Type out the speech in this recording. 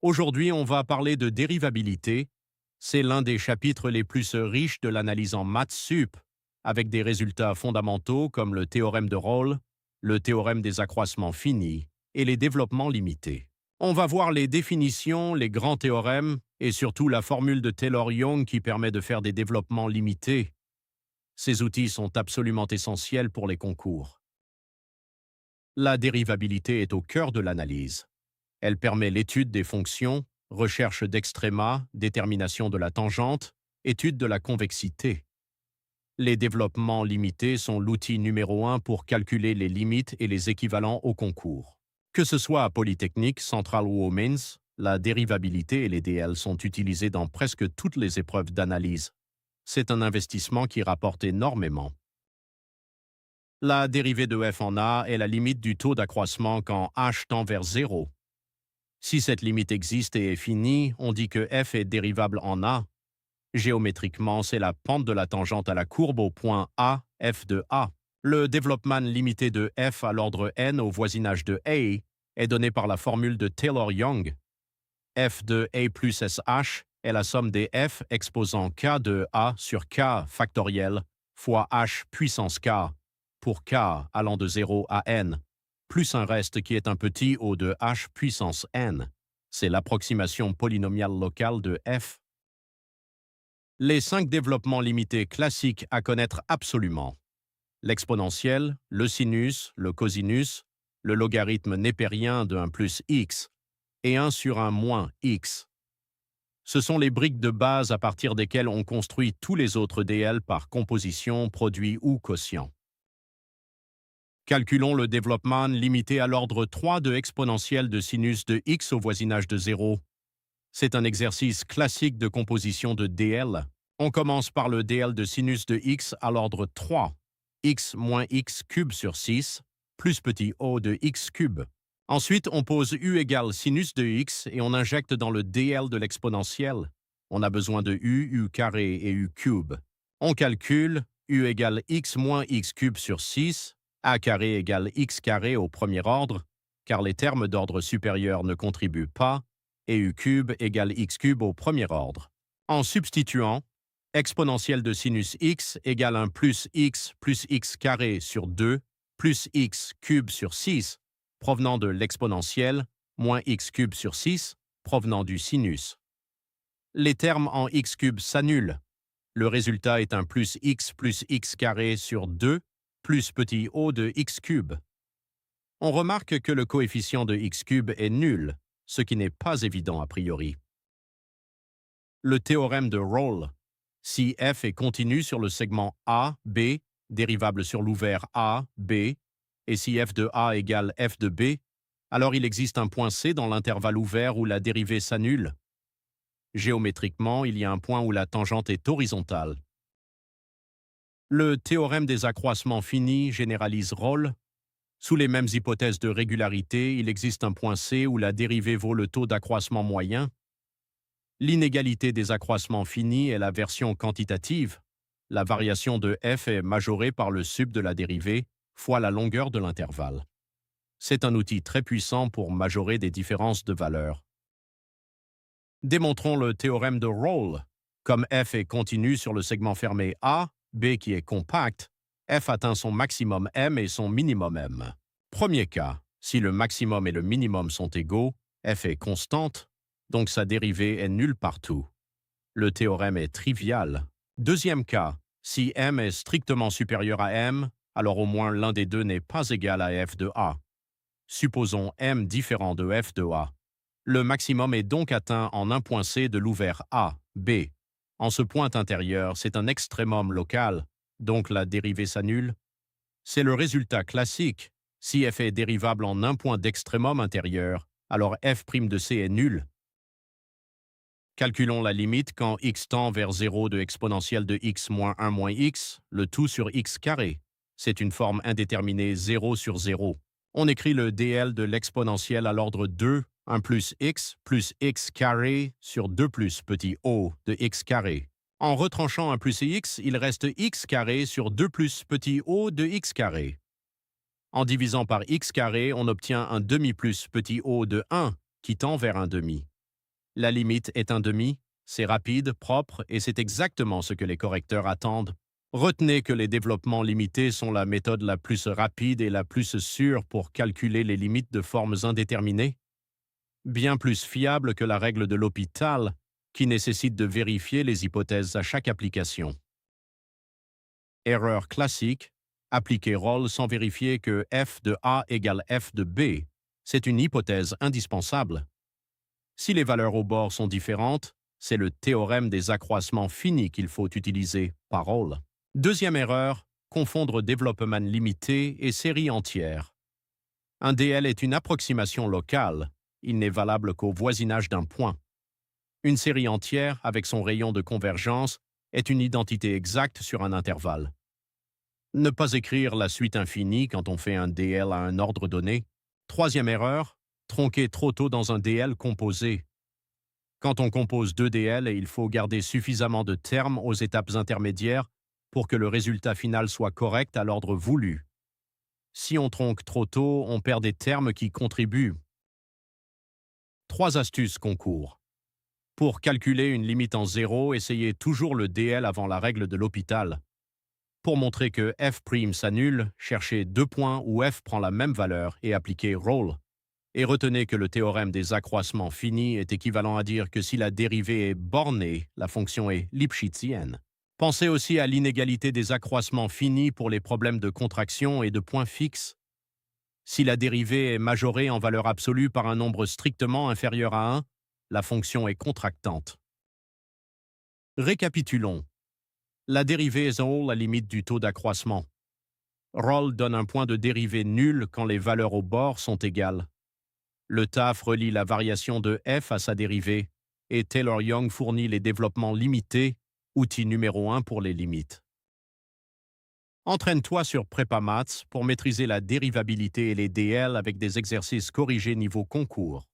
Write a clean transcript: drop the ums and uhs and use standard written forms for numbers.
Aujourd'hui, on va parler de dérivabilité. C'est l'un des chapitres les plus riches de l'analyse en maths sup, avec des résultats fondamentaux comme le théorème de Rolle, le théorème des accroissements finis et les développements limités. On va voir les définitions, les grands théorèmes et surtout la formule de Taylor-Young qui permet de faire des développements limités. Ces outils sont absolument essentiels pour les concours. La dérivabilité est au cœur de l'analyse. Elle permet l'étude des fonctions, recherche d'extréma, détermination de la tangente, étude de la convexité. Les développements limités sont l'outil numéro 1 pour calculer les limites et les équivalents au concours. Que ce soit à Polytechnique, Central ou au Mains, la dérivabilité et les DL sont utilisés dans presque toutes les épreuves d'analyse. C'est un investissement qui rapporte énormément. La dérivée de f en a est la limite du taux d'accroissement quand h tend vers 0. Si cette limite existe et est finie, on dit que f est dérivable en a. Géométriquement, c'est la pente de la tangente à la courbe au point A, f de a. Le développement limité de f à l'ordre n au voisinage de a est donné par la formule de Taylor-Young. F de a plus sh est la somme des f exposant k de a sur k factoriel fois h puissance k pour k allant de 0 à n, plus un reste qui est un petit o de h puissance n. C'est l'approximation polynomiale locale de f. Les 5 développements limités classiques à connaître absolument. L'exponentielle, le sinus, le cosinus, le logarithme népérien de 1 plus x et 1 sur 1 moins x. Ce sont les briques de base à partir desquelles on construit tous les autres DL par composition, produit ou quotient. Calculons le développement limité à l'ordre 3 de exponentielle de sinus de x au voisinage de 0. C'est un exercice classique de composition de DL. On commence par le DL de sinus de x à l'ordre 3, x moins x cube sur 6, plus petit o de x cube. Ensuite, on pose u égale sinus de x et on injecte dans le DL de l'exponentielle. On a besoin de u carré et u cube. On calcule u égale x moins x cube sur 6, a carré égale x carré au premier ordre, car les termes d'ordre supérieur ne contribuent pas, et u cube égale x cube au premier ordre. En substituant, exponentielle de sinus x égale 1 plus x carré sur 2 plus x cube sur 6, provenant de l'exponentielle, moins x cube sur 6, provenant du sinus. Les termes en x cube s'annulent. Le résultat est un plus x carré sur 2 plus petit o de x cube. On remarque que le coefficient de x cube est nul, ce qui n'est pas évident a priori. Le théorème de Rolle. Si f est continu sur le segment A, B, dérivable sur l'ouvert A, B, et si f de A égale f de B, alors il existe un point C dans l'intervalle ouvert où la dérivée s'annule. Géométriquement, il y a un point où la tangente est horizontale. Le théorème des accroissements finis généralise Rolle. Sous les mêmes hypothèses de régularité, il existe un point C où la dérivée vaut le taux d'accroissement moyen. L'inégalité des accroissements finis est la version quantitative. La variation de f est majorée par le sub de la dérivée fois la longueur de l'intervalle. C'est un outil très puissant pour majorer des différences de valeur. Démontrons le théorème de Rolle. Comme f est continu sur le segment fermé A, B qui est compact, f atteint son maximum m et son minimum m. Premier cas, si le maximum et le minimum sont égaux, f est constante, donc sa dérivée est nulle partout. Le théorème est trivial. Deuxième cas, si m est strictement supérieur à m, alors au moins l'un des deux n'est pas égal à f de a. Supposons m différent de f de a. Le maximum est donc atteint en un point C de l'ouvert A, B. En ce point intérieur, c'est un extrémum local, donc la dérivée s'annule. C'est le résultat classique. Si f est dérivable en un point d'extrémum intérieur, alors f' de C est nul. Calculons la limite quand x tend vers 0 de exponentielle de x moins 1 moins x, le tout sur x carré. C'est une forme indéterminée 0 sur 0. On écrit le dl de l'exponentielle à l'ordre 2, 1 plus x carré sur 2 plus petit o de x carré. En retranchant 1 plus x, il reste x carré sur 2 plus petit o de x carré. En divisant par x carré, on obtient un demi plus petit o de 1 qui tend vers un demi. La limite est un demi, c'est rapide, propre, et c'est exactement ce que les correcteurs attendent. Retenez que les développements limités sont la méthode la plus rapide et la plus sûre pour calculer les limites de formes indéterminées, bien plus fiable que la règle de L'Hopital, qui nécessite de vérifier les hypothèses à chaque application. Erreur classique, appliquer Rolle sans vérifier que f de A égale f de B. C'est une hypothèse indispensable. Si les valeurs au bord sont différentes, c'est le théorème des accroissements finis qu'il faut utiliser, par Rolle. Deuxième erreur, confondre développement limité et série entière. Un DL est une approximation locale, il n'est valable qu'au voisinage d'un point. Une série entière, avec son rayon de convergence, est une identité exacte sur un intervalle. Ne pas écrire la suite infinie quand on fait un DL à un ordre donné. Troisième erreur, tronquer trop tôt dans un DL composé. Quand on compose deux DL, il faut garder suffisamment de termes aux étapes intermédiaires pour que le résultat final soit correct à l'ordre voulu. Si on tronque trop tôt, on perd des termes qui contribuent. 3 astuces concours. Pour calculer une limite en zéro, essayez toujours le DL avant la règle de L'Hopital. Pour montrer que f' s'annule, cherchez deux points où f prend la même valeur et appliquez Rolle. Et retenez que le théorème des accroissements finis est équivalent à dire que si la dérivée est bornée, la fonction est lipschitzienne. Pensez aussi à l'inégalité des accroissements finis pour les problèmes de contraction et de points fixes. Si la dérivée est majorée en valeur absolue par un nombre strictement inférieur à 1, la fonction est contractante. Récapitulons. La dérivée est en haut la limite du taux d'accroissement. Rolle donne un point de dérivée nul quand les valeurs au bord sont égales. Le TAF relie la variation de f à sa dérivée, et Taylor-Young fournit les développements limités, outil numéro 1 pour les limites. Entraîne-toi sur PrépaMaths pour maîtriser la dérivabilité et les DL avec des exercices corrigés niveau concours.